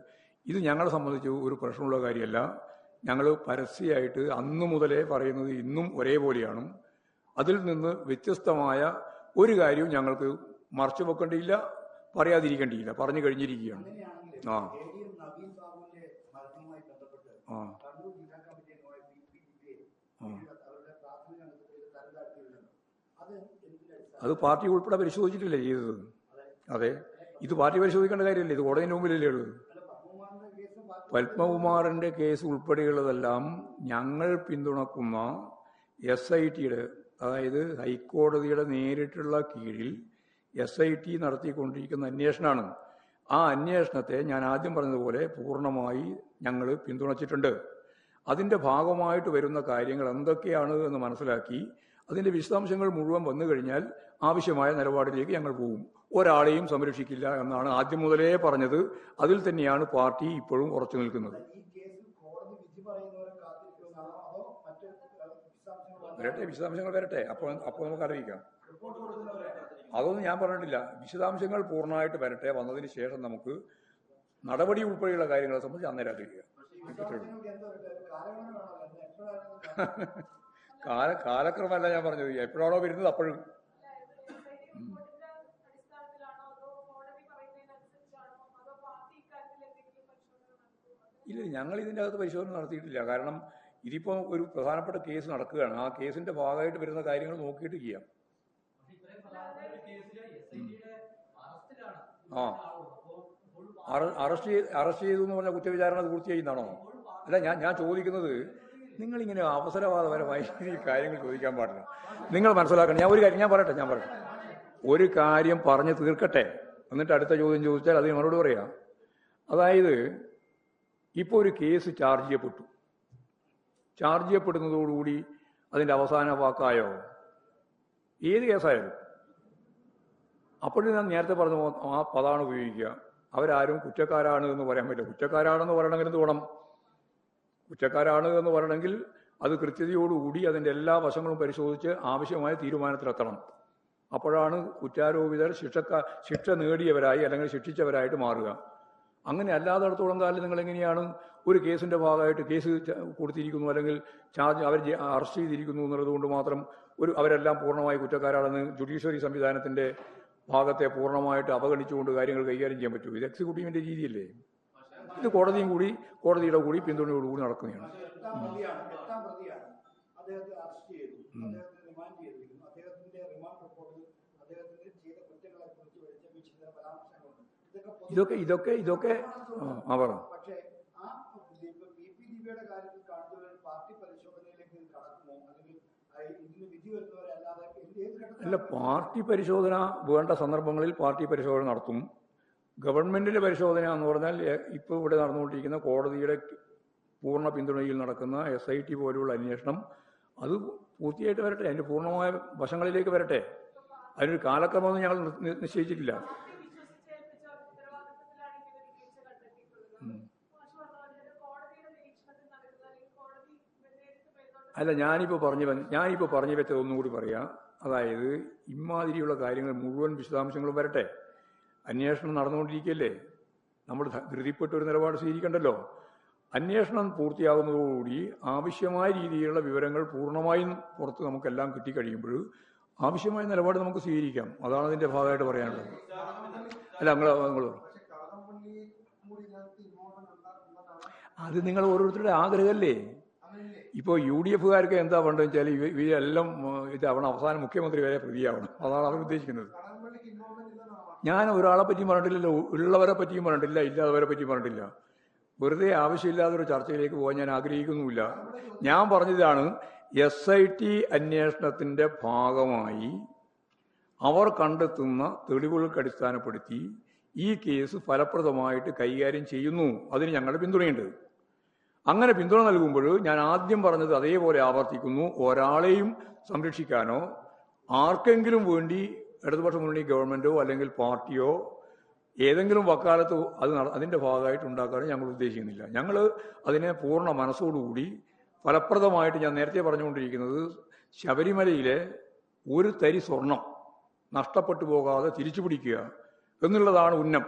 ഇത് ഞങ്ങളെ സംബന്ധിച്ച് ഒരു പ്രശ്നമുള്ള കാര്യമല്ല. ഞങ്ങൾ പരസ്യമായിട്ട് അന്നു മുതലേ പറയുന്നത് ഇന്നും ഒരേപോലെയാണ്. അതിൽ നിന്ന് വ്യത്യസ്തമായ ഒരു കാര്യവും ഞങ്ങൾക്ക് മറച്ചു വെക്കേണ്ടിയില്ല, പറയാതിരിക്കേണ്ടിയില്ല, പറഞ്ഞു കഴിഞ്ഞിരിക്കുകയാണ്. ആ ആ അത് പാർട്ടി ഉൾപ്പെടെ പരിശോധിച്ചിട്ടില്ലേ ചെയ്തത്? അതെ, ഇത് പാർട്ടി പരിശോധിക്കേണ്ട കാര്യമല്ലേ, ഇത് കോടതിൻ്റെ മുമ്പിലല്ലേ ഉള്ളത്. പത്മകുമാറിന്റെ കേസ് ഉൾപ്പെടെയുള്ളതെല്ലാം ഞങ്ങൾ പിന്തുണക്കുന്ന SITയുടെ, അതായത് ഹൈക്കോടതിയുടെ നേരിട്ടുള്ള കീഴിൽ SIT നടത്തിക്കൊണ്ടിരിക്കുന്ന അന്വേഷണമാണ്. ആ അന്വേഷണത്തെ ഞാൻ ആദ്യം പറഞ്ഞതുപോലെ പൂർണ്ണമായി ഞങ്ങൾ പിന്തുണച്ചിട്ടുണ്ട്. അതിൻ്റെ ഭാഗമായിട്ട് വരുന്ന കാര്യങ്ങൾ എന്തൊക്കെയാണ് എന്ന് മനസ്സിലാക്കി അതിൻ്റെ വിശദാംശങ്ങൾ മുഴുവൻ വന്നു കഴിഞ്ഞാൽ ആവശ്യമായ നിലപാടിലേക്ക് ഞങ്ങൾ പോകും. ഒരാളെയും സംരക്ഷിക്കില്ല എന്നാണ് ആദ്യം മുതലേ പറഞ്ഞത്. അതിൽ തന്നെയാണ് പാർട്ടി ഇപ്പോഴും ഉറച്ചു നിൽക്കുന്നത്. വരട്ടെ, വിശദാംശങ്ങൾ വരട്ടെ, അപ്പോൾ നമുക്ക് അറിയിക്കാം. അതൊന്നും ഞാൻ പറഞ്ഞിട്ടില്ല. വിശദാംശങ്ങൾ പൂർണ്ണമായിട്ട് വരട്ടെ, വന്നതിന് ശേഷം നമുക്ക് നടപടി ഉൾപ്പെടെയുള്ള കാര്യങ്ങളെ സംബന്ധിച്ച് അന്നേരം അറിയിക്കുക. കാലക്രമമല്ല ഞാൻ പറഞ്ഞത്, എപ്പോഴാണോ വരുന്നത് അപ്പോഴും. ഇല്ല, ഞങ്ങൾ ഇതിൻ്റെ അകത്ത് പരിശോധന നടത്തിയിട്ടില്ല. കാരണം ഇതിപ്പോൾ ഒരു പ്രധാനപ്പെട്ട കേസ് നടക്കുകയാണ്. ആ കേസിന്റെ ഭാഗമായിട്ട് വരുന്ന കാര്യങ്ങൾ നോക്കിയിട്ട് ചെയ്യാം. ആ അറസ്റ്റ് ചെയ്തു എന്ന് പറഞ്ഞാൽ കുറ്റവിചാരണ പൂർത്തിയായിരുന്നാണോ? അല്ല, ഞാൻ ചോദിക്കുന്നത്, നിങ്ങളിങ്ങനെ അവസരവാദപരമായി ഈ കാര്യങ്ങൾ ചോദിക്കാൻ പാടില്ല. നിങ്ങൾ മനസ്സിലാക്കണം. ഞാൻ പറയട്ടെ. ഒരു കാര്യം പറഞ്ഞ് തീർക്കട്ടെ, എന്നിട്ട് അടുത്ത ചോദ്യം ചോദിച്ചാൽ അതിന് മറുപടി പറയാം. അതായത് ഇപ്പോൾ ഒരു കേസ് ചാർജ് ചെയ്യപ്പെട്ടു. ചാർജ് ചെയ്യപ്പെടുന്നതോടുകൂടി അതിൻ്റെ അവസാന വാക്കായോ? ഏത് കേസായാലും അപ്പോഴും ഞാൻ നേരത്തെ പറഞ്ഞ ആ പദമാണ് ഉപയോഗിക്കുക. അവരാരും കുറ്റക്കാരാണ് എന്ന് പറയാൻ പറ്റില്ല. കുറ്റക്കാരാണെന്ന് പറയണമെങ്കിൽ എന്ത് വേണം? കുറ്റക്കാരാണ് എന്ന് പറയണമെങ്കിൽ അത് കൃത്യതയോടുകൂടി അതിൻ്റെ എല്ലാ വശങ്ങളും പരിശോധിച്ച് ആവശ്യമായ തീരുമാനത്തിലെത്തണം. അപ്പോഴാണ് കുറ്റാരോപിതർ ശിക്ഷ നേടിയവരായി അല്ലെങ്കിൽ ശിക്ഷിച്ചവരായിട്ട് മാറുക. അങ്ങനെ അല്ലാത്തടത്തോളം കാലം നിങ്ങൾ എങ്ങനെയാണ് ഒരു കേസിന്റെ ഭാഗമായിട്ട് കേസ് കൊടുത്തിരിക്കുന്നു അല്ലെങ്കിൽ അവർ അറസ്റ്റ് ചെയ്തിരിക്കുന്നു എന്നുള്ളത് കൊണ്ട് മാത്രം അവരെല്ലാം പൂർണ്ണമായി കുറ്റക്കാരാണെന്ന് ജുഡീഷ്യറി സംവിധാനത്തിന്റെ ഭാഗത്തെ പൂർണ്ണമായിട്ട് അവഗണിച്ചുകൊണ്ട് കാര്യങ്ങൾ കൈകാര്യം ചെയ്യാൻ പറ്റുമോ? ഇത് എക്സിക്യൂട്ടീവിന്റെ രീതിയല്ലേ? ഇത് കോടതിയുടെ കൂടി പിന്തുണയോടുകൂടി നടക്കുകയാണ്. ഇതൊക്കെ പറ. അല്ല, പാർട്ടി പരിശോധന വേണ്ട സന്ദർഭങ്ങളിൽ പാർട്ടി പരിശോധന നടത്തും. ഗവൺമെന്റിന്റെ പരിശോധന എന്ന് പറഞ്ഞാൽ ഇപ്പോൾ ഇവിടെ നടന്നുകൊണ്ടിരിക്കുന്ന കോടതിയുടെ പൂർണ്ണ പിന്തുണയിൽ നടക്കുന്ന SIT പോലെയുള്ള അന്വേഷണം അത് പൂർത്തിയായിട്ട് വരട്ടെ, അതിന്റെ പൂർണ്ണമായ വശങ്ങളിലേക്ക് വരട്ടെ. അതിനൊരു കാലക്രമമൊന്നും ഞങ്ങൾ നിശ്ചയിച്ചിട്ടില്ല. അല്ല, ഞാനിപ്പോൾ പറഞ്ഞു വെച്ചത് ഒന്നും കൂടി പറയാം. അതായത് ഇമാതിരിയുള്ള കാര്യങ്ങൾ മുഴുവൻ വിശദാംശങ്ങളും വരട്ടെ. അന്വേഷണം നടന്നുകൊണ്ടിരിക്കുകയല്ലേ, നമ്മൾ ധൃതിപ്പെട്ട ഒരു നിലപാട് സ്വീകരിക്കണ്ടല്ലോ. അന്വേഷണം പൂർത്തിയാകുന്നതോടുകൂടി ആവശ്യമായ രീതിയിലുള്ള വിവരങ്ങൾ പൂർണ്ണമായും പുറത്ത് നമുക്കെല്ലാം കിട്ടിക്കഴിയുമ്പോൾ ആവശ്യമായ നിലപാട് നമുക്ക് സ്വീകരിക്കാം. അതാണ് അതിന്റെ ഭാഗമായിട്ട് പറയാനുള്ളത്. അല്ല, നിങ്ങൾ അത് നിങ്ങൾ ഓരോരുത്തരുടെ ആഗ്രഹമല്ലേ. ഇപ്പോൾ UDFകാർക്ക് എന്താ വേണ്ടതെന്ന് വെച്ചാൽ ഇവരെല്ലാം ഇതാവണം, അവസാനം മുഖ്യമന്ത്രി വരെ പ്രതിയാവണം. അതാണ് അവർ ഉദ്ദേശിക്കുന്നത്. ഞാൻ ഒരാളെ പറ്റിയും പറഞ്ഞിട്ടില്ലല്ലോ, ഉള്ളവരെ പറ്റിയും പറഞ്ഞിട്ടില്ല, ഇല്ലാത്തവരെ പറ്റിയും പറഞ്ഞിട്ടില്ല. വെറുതെ ആവശ്യമില്ലാത്തൊരു ചർച്ചയിലേക്ക് പോകാൻ ഞാൻ ആഗ്രഹിക്കുന്നുമില്ല. ഞാൻ പറഞ്ഞതാണ്, SIT അന്വേഷണത്തിന്റെ ഭാഗമായി അവർ കണ്ടെത്തുന്ന തെളിവുകൾക്ക് അടിസ്ഥാനപ്പെടുത്തി ഈ കേസ് ഫലപ്രദമായിട്ട് കൈകാര്യം ചെയ്യുന്നു. അതിന് ഞങ്ങളുടെ പിന്തുണയുണ്ട്. അങ്ങനെ പിന്തുണ നൽകുമ്പോൾ ഞാൻ ആദ്യം പറഞ്ഞത് അതേപോലെ ആവർത്തിക്കുന്നു. ഒരാളെയും സംരക്ഷിക്കാനോ ആർക്കെങ്കിലും വേണ്ടി ഇടതുപക്ഷ മുന്നണി ഗവൺമെന്റോ അല്ലെങ്കിൽ പാർട്ടിയോ ഏതെങ്കിലും വക്കാലത്ത് അതിന്റെ ഭാഗമായിട്ട് ഉണ്ടാക്കാനും ഞങ്ങൾ ഉദ്ദേശിക്കുന്നില്ല. ഞങ്ങൾ അതിനെ പൂർണ്ണ മനസ്സോടുകൂടി ഫലപ്രദമായിട്ട്, ഞാൻ നേരത്തെ പറഞ്ഞുകൊണ്ടിരിക്കുന്നത്, ശബരിമലയിലെ ഒരു തരി സ്വർണം നഷ്ടപ്പെട്ടു പോകാതെ തിരിച്ചു പിടിക്കുക എന്നുള്ളതാണ് ഉന്നം.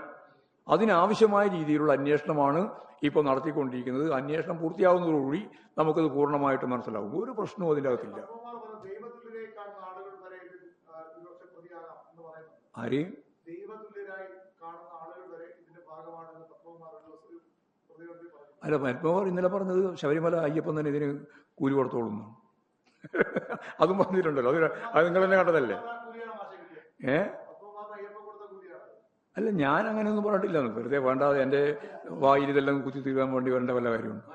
അതിനാവശ്യമായ രീതിയിലുള്ള അന്വേഷണമാണ് ഇപ്പോൾ നടത്തിക്കൊണ്ടിരിക്കുന്നത്. അന്വേഷണം പൂർത്തിയാവുന്നതോടുകൂടി നമുക്കത് പൂർണ്ണമായിട്ട് മനസ്സിലാവും. ഒരു പ്രശ്നവും അതിൻ്റെ അകത്തില്ല. ആരെയും അല്ല, പത്മകുമാർ ഇന്നലെ പറഞ്ഞത് ശബരിമല അയ്യപ്പൻ തന്നെ ഇതിന് കൂലി കൊടുത്തോളുന്നു. അതും പറഞ്ഞിട്ടുണ്ടല്ലോ. അത് നിങ്ങൾ തന്നെ കണ്ടതല്ലേ? അല്ല, ഞാൻ അങ്ങനെയൊന്നും പറഞ്ഞിട്ടില്ല. വെറുതെ വേണ്ടാതെ എൻ്റെ വായിൽ ഇതെല്ലാം കുത്തി തീരാൻ വേണ്ടി വരേണ്ട വല്ല കാര്യമുണ്ട്.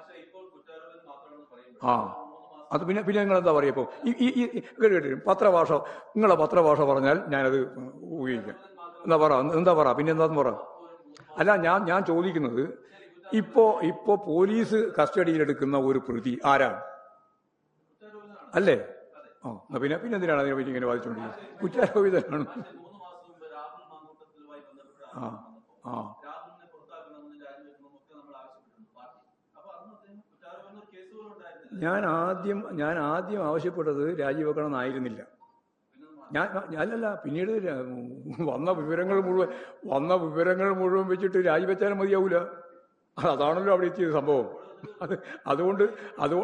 അത് പിന്നെ നിങ്ങൾ എന്താ പറയുക? ഇപ്പോൾ ഈ പത്രഭാഷ, നിങ്ങളെ പത്രഭാഷ പറഞ്ഞാൽ ഞാനത് ഉപയോഗിക്കാം. എന്താ പറ പിന്നെ എന്താന്ന് പറ. അല്ല, ഞാൻ ചോദിക്കുന്നത്, ഇപ്പോ പോലീസ് കസ്റ്റഡിയിലെടുക്കുന്ന ഒരു പ്രതി ആരാണ്? അല്ലേ? പിന്നെ എന്തിനാണ് അതിനെ പറ്റി ഇങ്ങനെ വാദിച്ചുകൊണ്ടിരിക്കുന്നത്? കുറ്റാരോപിതനാണ്. ഞാൻ ആദ്യം ആവശ്യപ്പെട്ടത് രാജിവെക്കണമെന്നായിരുന്നില്ല. അല്ലല്ല, പിന്നീട് വന്ന വിവരങ്ങൾ മുഴുവൻ വെച്ചിട്ട് രാജിവെച്ചാലും മതിയാവൂല. അതാണല്ലോ അവിടെ എത്തിയത് സംഭവം.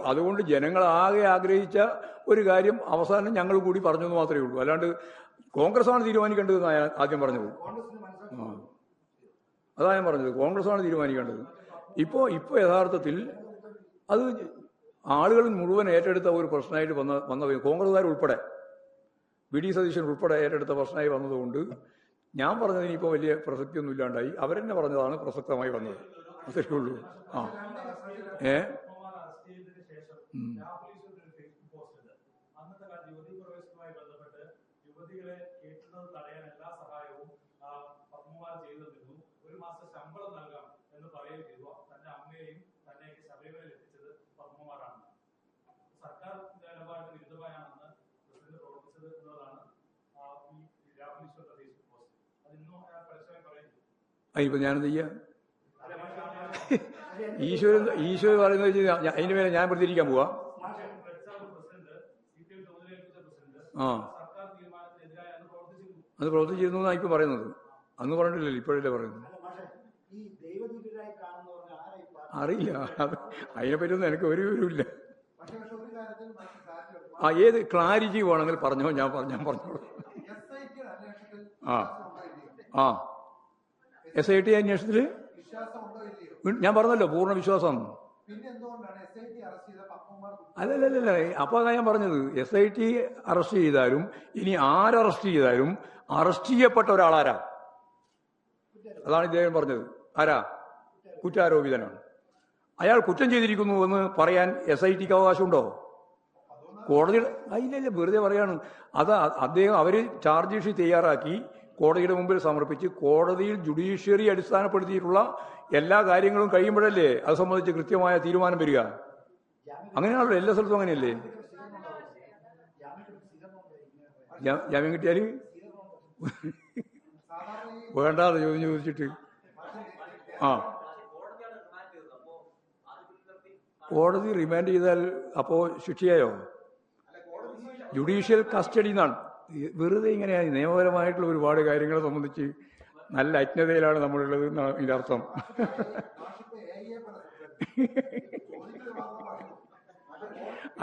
അതുകൊണ്ട് ജനങ്ങളാകെ ആഗ്രഹിച്ച ഒരു കാര്യം അവസാനം ഞങ്ങൾ കൂടി പറഞ്ഞെന്ന് മാത്രമേ ഉള്ളൂ. അല്ലാണ്ട് കോൺഗ്രസ് ആണ് തീരുമാനിക്കേണ്ടതെന്ന് ആദ്യം പറഞ്ഞത്. അതാ ഞാൻ പറഞ്ഞത്, കോൺഗ്രസ് ആണ് തീരുമാനിക്കേണ്ടത്. ഇപ്പോ യഥാർത്ഥത്തിൽ അത് ആളുകൾ മുഴുവൻ ഏറ്റെടുത്ത ഒരു പ്രശ്നമായിട്ട് വന്ന കോൺഗ്രസ്സുകാരുൾപ്പെടെ, വി.ഡി. സതീശൻ ഉൾപ്പെടെ ഏറ്റെടുത്ത പ്രശ്നമായി വന്നതുകൊണ്ട് ഞാൻ പറഞ്ഞതിന് ഇപ്പോൾ വലിയ പ്രസക്തിയൊന്നും ഇല്ലാണ്ടായി. അവരെന്നെ പറഞ്ഞതാണ് പ്രസക്തമായി വന്നത്. അത്രേ ഉള്ളൂ. ഇപ്പൊ ഞാനെന്ത് ചെയ്യാ? ഈശ്വരൻ പറയുന്നത് അതിന്റെ മേലെ ഞാൻ പ്രതികരിക്കാൻ പോവാ? അത് പ്രവർത്തിച്ചിരുന്നു എന്നാണ് ഇപ്പൊ പറയുന്നത്. അന്ന് പറഞ്ഞിട്ടില്ലല്ലോ, ഇപ്പോഴല്ലേ പറയുന്നത്. അറിയില്ല, അതിനെപ്പറ്റിയൊന്നും എനിക്ക് ഒരു വിവരമില്ല. ഏത് ക്ലാരിറ്റി വേണമെങ്കിൽ പറഞ്ഞോ, ഞാൻ പറഞ്ഞോളൂ. SIT അന്വേഷണത്തിൽ ഞാൻ പറഞ്ഞല്ലോ, പൂർണ്ണ വിശ്വാസം. അല്ലല്ല, അപ്പൊ അതാ ഞാൻ പറഞ്ഞത്, SIT അറസ്റ്റ് ചെയ്താലും ഇനി ആരറസ്റ്റ് ചെയ്താലും അറസ്റ്റ് ചെയ്യപ്പെട്ട ഒരാളാരാ? അതാണ് ഇദ്ദേഹം പറഞ്ഞത്. ആരാ? കുറ്റാരോപിതനാണ്. അയാൾ കുറ്റം ചെയ്തിരിക്കുന്നു എന്ന് പറയാൻ SITക്ക് അവകാശമുണ്ടോ? കോടതി ഇല്ല, വെറുതെ പറയാണ്. അവര് ചാർജ് ഷീറ്റ് തയ്യാറാക്കി കോടതിയുടെ മുമ്പിൽ സമർപ്പിച്ച് കോടതിയിൽ ജുഡീഷ്യറി അടിസ്ഥാനപ്പെടുത്തിയിട്ടുള്ള എല്ലാ കാര്യങ്ങളും കഴിയുമ്പോഴല്ലേ അത് സംബന്ധിച്ച് കൃത്യമായ തീരുമാനം വരിക. അങ്ങനെയാണല്ലോ, എല്ലാ സ്ഥലത്തും അങ്ങനെയല്ലേ. ജാമ്യം കിട്ടിയാൽ വേണ്ടാതെ ചോദിച്ചിട്ട് കോടതി റിമാൻഡ് ചെയ്താൽ അപ്പോ ശിക്ഷയായോ? ജുഡീഷ്യൽ കസ്റ്റഡി എന്നാണ്. വെറുതെ ഇങ്ങനെയാണ്. നിയമപരമായിട്ടുള്ള ഒരുപാട് കാര്യങ്ങളെ സംബന്ധിച്ച് നല്ല അജ്ഞതയിലാണ് നമ്മളുള്ളത് എന്നാണ് ഇതിന്റെ അർത്ഥം.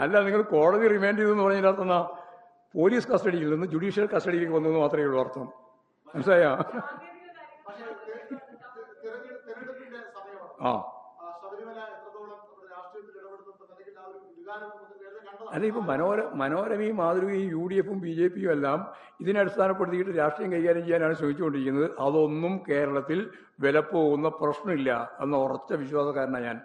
അല്ല, നിങ്ങൾ കോടതി റിമാൻഡ് ചെയ്തെന്ന് പറഞ്ഞതിന്റെ അർത്ഥം എന്നാ? പോലീസ് കസ്റ്റഡിയിൽ നിന്ന് ജുഡീഷ്യൽ കസ്റ്റഡിയിലേക്ക് വന്നെന്ന് മാത്രമേ ഉള്ളൂ അർത്ഥം. മനസ്സിലായോ? അല്ല, ഇപ്പൊ മനോരമയും മാതൃകയും UDF-ഉം BJP-യും എല്ലാം ഇതിനെ അടിസ്ഥാനപ്പെടുത്തിയിട്ട് രാഷ്ട്രീയം കൈകാര്യം ചെയ്യാനാണ് ശ്രമിച്ചുകൊണ്ടിരിക്കുന്നത്. അതൊന്നും കേരളത്തിൽ വിലപ്പോകുന്ന പ്രശ്നമില്ല എന്ന ഉറച്ച വിശ്വാസക്കാരനാണ് ഞാൻ.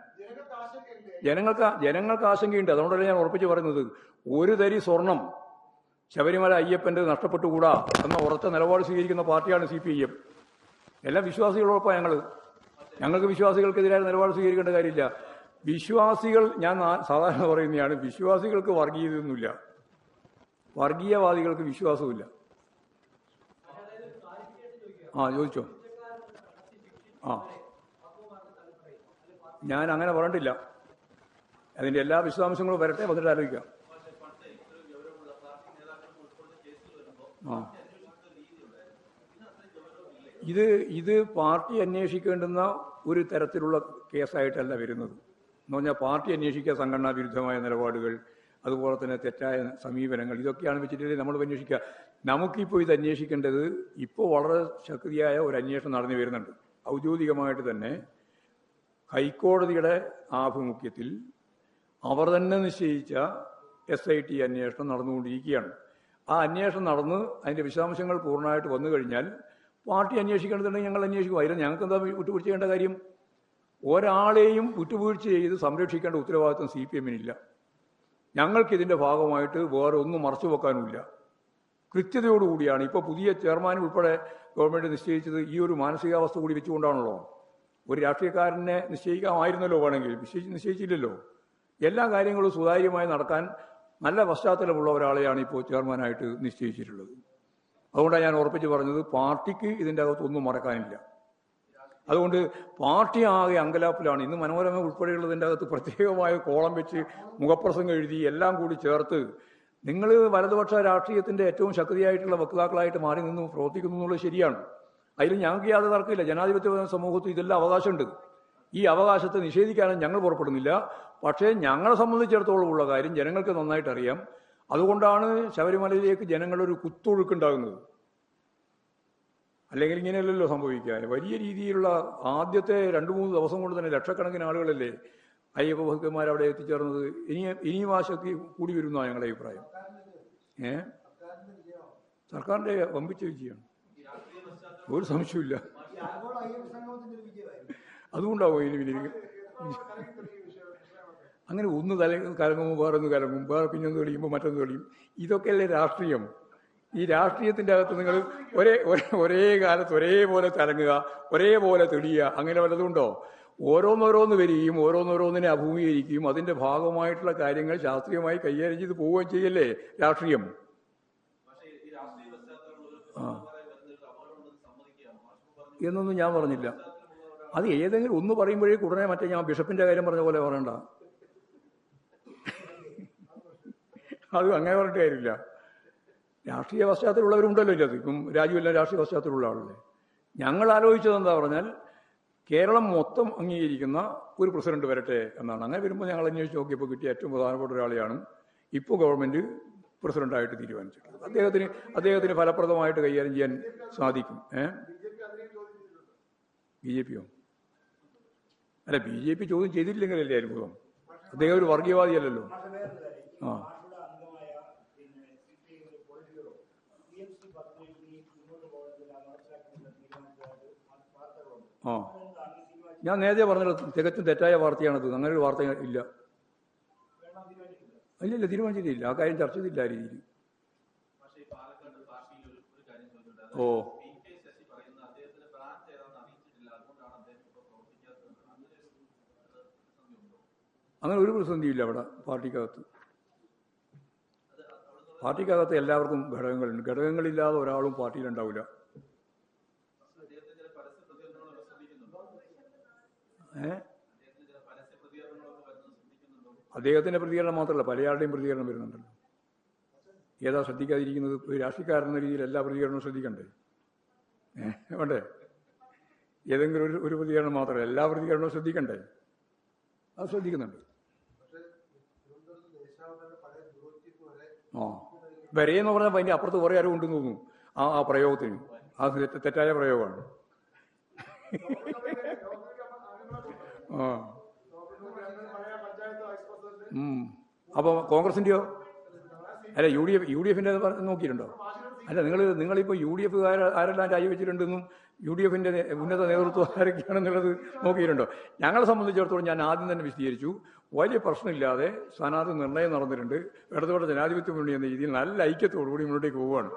ജനങ്ങൾക്ക് ആശങ്കയുണ്ട്. അതുകൊണ്ടല്ലേ ഞാൻ ഉറപ്പിച്ച് പറയുന്നത്, ഒരു തരി സ്വർണം ശബരിമല അയ്യപ്പന്റെ നഷ്ടപ്പെട്ടുകൂടാ എന്ന ഉറച്ച നിലപാട് സ്വീകരിക്കുന്ന പാർട്ടിയാണ് CPIM. എല്ലാ വിശ്വാസികളോടൊപ്പം ഞങ്ങൾക്ക് വിശ്വാസികൾക്കെതിരായ നിലപാട് സ്വീകരിക്കേണ്ട കാര്യമില്ല. വിശ്വാസികൾ, ഞാൻ സാധാരണ പറയുന്നതാണ്, വിശ്വാസികൾക്ക് വർഗീയതയൊന്നുമില്ല, വർഗീയവാദികൾക്ക് വിശ്വാസവുമില്ല. ചോദിച്ചോ? ഞാൻ അങ്ങനെ പറഞ്ഞിട്ടില്ല. അതിന്റെ എല്ലാ വിശദാംശങ്ങളും വരട്ടെ, വന്നിട്ട് ആലോചിക്കാം. ഇത് പാർട്ടി അന്വേഷിക്കേണ്ടുന്ന ഒരു തരത്തിലുള്ള കേസായിട്ടല്ല വരുന്നത്. എന്ന് പറഞ്ഞാൽ പാർട്ടി അന്വേഷിക്കുക സംഘടനാ വിരുദ്ധമായ നിലപാടുകൾ, അതുപോലെ തന്നെ തെറ്റായ സമീപനങ്ങൾ, ഇതൊക്കെയാണ് വെച്ചിട്ട് നമ്മൾ അന്വേഷിക്കുക. നമുക്കിപ്പോൾ ഇത് അന്വേഷിക്കേണ്ടത് ഇപ്പോൾ വളരെ ശക്തിയായ ഒരു അന്വേഷണം നടന്നു വരുന്നുണ്ട്. ഔദ്യോഗികമായിട്ട് തന്നെ ഹൈക്കോടതിയുടെ ആഭിമുഖ്യത്തിൽ അവർ തന്നെ നിശ്ചയിച്ച SIT അന്വേഷണം നടന്നുകൊണ്ടിരിക്കുകയാണ്. ആ അന്വേഷണം നടന്ന് അതിൻ്റെ വിശദാംശങ്ങൾ പൂർണ്ണമായിട്ട് വന്നു കഴിഞ്ഞാൽ പാർട്ടി അന്വേഷിക്കേണ്ടതുണ്ടെങ്കിൽ ഞങ്ങൾ അന്വേഷിക്കും. അതിൽ ഞങ്ങൾക്ക് എന്താ വിട്ടുവീഴ്ച ചെയ്യേണ്ട കാര്യം? ഒരാളെയും വിട്ടുവീഴ്ച ചെയ്ത് സംരക്ഷിക്കേണ്ട ഉത്തരവാദിത്വം CPM-നില്ല. ഞങ്ങൾക്കിതിൻ്റെ ഭാഗമായിട്ട് വേറെ ഒന്നും മറച്ചു വെക്കാനുമില്ല. കൃത്യതയോടുകൂടിയാണ് ഇപ്പോൾ പുതിയ ചെയർമാൻ ഉൾപ്പെടെ ഗവൺമെൻറ് നിശ്ചയിച്ചത്. ഈ ഒരു മാനസികാവസ്ഥ കൂടി വെച്ചുകൊണ്ടാണല്ലോ. ഒരു രാഷ്ട്രീയക്കാരനെ നിശ്ചയിക്കാമായിരുന്നല്ലോ, വേണമെങ്കിൽ നിശ്ചയിച്ചില്ലല്ലോ. എല്ലാ കാര്യങ്ങളും സുതാര്യമായി നടക്കാൻ നല്ല പശ്ചാത്തലമുള്ള ഒരാളെയാണ് ഇപ്പോൾ ചെയർമാനായിട്ട് നിശ്ചയിച്ചിട്ടുള്ളത്. അതുകൊണ്ടാണ് ഞാൻ ഉറപ്പിച്ച് പറഞ്ഞത്, പാർട്ടിക്ക് ഇതിൻ്റെ അകത്ത് ഒന്നും മറക്കാനില്ല. അതുകൊണ്ട് പാർട്ടി ആകെ അങ്കലാപ്പിലാണ്. ഇന്ന് മനോരമ ഉൾപ്പെടെയുള്ളതിൻ്റെ അകത്ത് പ്രത്യേകമായ കോളം വെച്ച് മുഖപ്രസംഗം എഴുതി എല്ലാം കൂടി ചേർത്ത് നിങ്ങൾ വലതുപക്ഷ രാഷ്ട്രീയത്തിൻ്റെ ഏറ്റവും ശക്തിയായിട്ടുള്ള വക്താക്കളായിട്ട് മാറി നിന്ന് പ്രവർത്തിക്കുന്നു എന്നുള്ളത് ശരിയാണ്. അതിൽ ഞങ്ങൾക്ക് യാതൊരു തർക്കമില്ല. ജനാധിപത്യ സമൂഹത്തിൽ ഇതെല്ലാം അവകാശമുണ്ട്. ഈ അവകാശത്തെ നിഷേധിക്കാനും ഞങ്ങൾ പുറപ്പെടുന്നില്ല. പക്ഷേ ഞങ്ങളെ സംബന്ധിച്ചിടത്തോളം ഉള്ള കാര്യം ജനങ്ങൾക്ക് നന്നായിട്ട് അറിയാം. അതുകൊണ്ടാണ് ശബരിമലയിലേക്ക് ജനങ്ങളൊരു കുത്തൊഴുക്കുണ്ടാകുന്നത്. അല്ലെങ്കിൽ ഇങ്ങനെയല്ലല്ലോ സംഭവിക്കുക. വലിയ രീതിയിലുള്ള ആദ്യത്തെ 2-3 ദിവസം കൊണ്ട് തന്നെ ലക്ഷക്കണക്കിന് ആളുകളല്ലേ അയ്യപ്പ ഭക്തന്മാർ അവിടെ എത്തിച്ചേർന്നത്. ഇനിയും ആ ശക്തി കൂടി വരുന്നതാണ് ഞങ്ങളുടെ അഭിപ്രായം. സർക്കാരിൻ്റെ വമ്പിച്ച വിജയമാണ്, ഒരു സംശയമില്ല. അതുകൊണ്ടാവും ഇനി അങ്ങനെ ഒന്ന് കലങ്ങുമ്പോൾ വേറൊന്ന് കലങ്ങും, വേറെ പിന്നൊന്ന് തെളിയുമ്പോൾ മറ്റൊന്ന് തെളിയും. ഇതൊക്കെയല്ലേ രാഷ്ട്രീയം. ഈ രാഷ്ട്രീയത്തിൻ്റെ അകത്ത് നിങ്ങൾ ഒരേ കാലത്ത് ഒരേപോലെ തലങ്ങുക, ഒരേപോലെ തെളിയുക, അങ്ങനെ വല്ലതുണ്ടോ? ഓരോന്നോരോന്ന് വരികയും ഓരോന്നോരോന്നിനെ അഭിമുഖീകരിക്കുകയും അതിൻ്റെ ഭാഗമായിട്ടുള്ള കാര്യങ്ങൾ ശാസ്ത്രീയമായി കൈകാര്യം ചെയ്ത് പോവുകയും ചെയ്യല്ലേ രാഷ്ട്രീയം. എന്നൊന്നും ഞാൻ പറഞ്ഞില്ല. അത് ഏതെങ്കിലും ഒന്ന് പറയുമ്പോഴേക്കും ഉടനെ മറ്റേ ഞാൻ ബിഷപ്പിന്റെ കാര്യം പറഞ്ഞ പോലെ പറയണ്ട. അത് അങ്ങനെ പറഞ്ഞിട്ട് കാര്യമില്ല. രാഷ്ട്രീയ പശ്ചാത്തലമുള്ളവരുണ്ടല്ലോ ഇല്ലത്. ഇപ്പം രാജുവെല്ലാം രാഷ്ട്രീയ പശ്ചാത്തലമുള്ള ആളല്ലേ. ഞങ്ങൾ ആലോചിച്ചത് എന്താ പറഞ്ഞാൽ കേരളം മൊത്തം അംഗീകരിക്കുന്ന ഒരു പ്രസിഡന്റ് വരട്ടെ എന്നാണ്. അങ്ങനെ വരുമ്പോൾ ഞങ്ങൾ അന്വേഷിച്ച് നോക്കിയപ്പോൾ കിട്ടിയ ഏറ്റവും പ്രധാനപ്പെട്ട ഒരാളെയാണ് ഇപ്പോൾ ഗവൺമെന്റ് പ്രസിഡന്റായിട്ട് തീരുമാനിച്ചിട്ടുള്ളത്. അദ്ദേഹത്തിന് ഫലപ്രദമായിട്ട് കൈകാര്യം ചെയ്യാൻ സാധിക്കും. BJP-യോ? അല്ല, BJP ചോദ്യം ചെയ്തിട്ടില്ലെങ്കിലല്ലേ അത്ഭുതം. അദ്ദേഹം ഒരു വർഗീയവാദിയല്ലല്ലോ. ആ ആ ഞാൻ നേരത്തെ പറഞ്ഞല്ലോ, തികച്ചും തെറ്റായ വാർത്തയാണത്. അങ്ങനെ ഒരു വാർത്ത ഇല്ല. ഇല്ല, തീരുമാനിച്ചിട്ടില്ല. ആ കാര്യം ചർച്ച ചെയ്തില്ല ആ രീതിയിൽ. ഓ, അങ്ങനെ ഒരു പ്രതിസന്ധിയില്ല അവിടെ പാർട്ടിക്കകത്ത് എല്ലാവർക്കും ഘടകങ്ങളുണ്ട്. ഘടകങ്ങളില്ലാതെ ഒരാളും പാർട്ടിയിലുണ്ടാവില്ല. അദ്ദേഹത്തിന്റെ പ്രതികരണം മാത്രമല്ല, പലയാളുടെയും പ്രതികരണം വരുന്നുണ്ടല്ലോ. ഏതാ ശ്രദ്ധിക്കാതിരിക്കുന്നത്? രാഷ്ട്രീയക്കാരെന്ന രീതിയിൽ എല്ലാ പ്രതികരണവും ശ്രദ്ധിക്കണ്ടേ? വേണ്ടേ? ഏതെങ്കിലും ഒരു പ്രതികരണം മാത്രമല്ല, എല്ലാ പ്രതികരണവും ശ്രദ്ധിക്കണ്ടേ? അത് ശ്രദ്ധിക്കുന്നുണ്ട്. വരെയെന്ന് പറഞ്ഞാൽ അതിൻ്റെ അപ്പുറത്ത് കുറേ ആരും ഉണ്ടെന്ന് തോന്നുന്നു ആ പ്രയോഗത്തിന്. ആ തെറ്റായ പ്രയോഗമാണ്. അപ്പോൾ കോൺഗ്രസിൻ്റെയോ? അല്ല, UDF-ന്റെ നോക്കിയിട്ടുണ്ടോ? അല്ല, നിങ്ങളിപ്പോൾ UDF ആരെല്ലാം രാജിവെച്ചിട്ടുണ്ടെന്നും UDF-ന്റെ ഉന്നത നേതൃത്വം ആരൊക്കെയാണെന്നുള്ളത് നോക്കിയിട്ടുണ്ടോ? ഞങ്ങളെ സംബന്ധിച്ചിടത്തോളം ഞാൻ ആദ്യം തന്നെ വിശദീകരിച്ചു, വലിയ പ്രശ്നമില്ലാതെ സ്ഥാനാർത്ഥി നിർണയം നടന്നിട്ടുണ്ട്. ഇടതുപക്ഷ ജനാധിപത്യ മുന്നണി എന്ന രീതിയിൽ നല്ല ഐക്യത്തോടുകൂടി മുന്നോട്ടേക്ക് പോവുകയാണ്.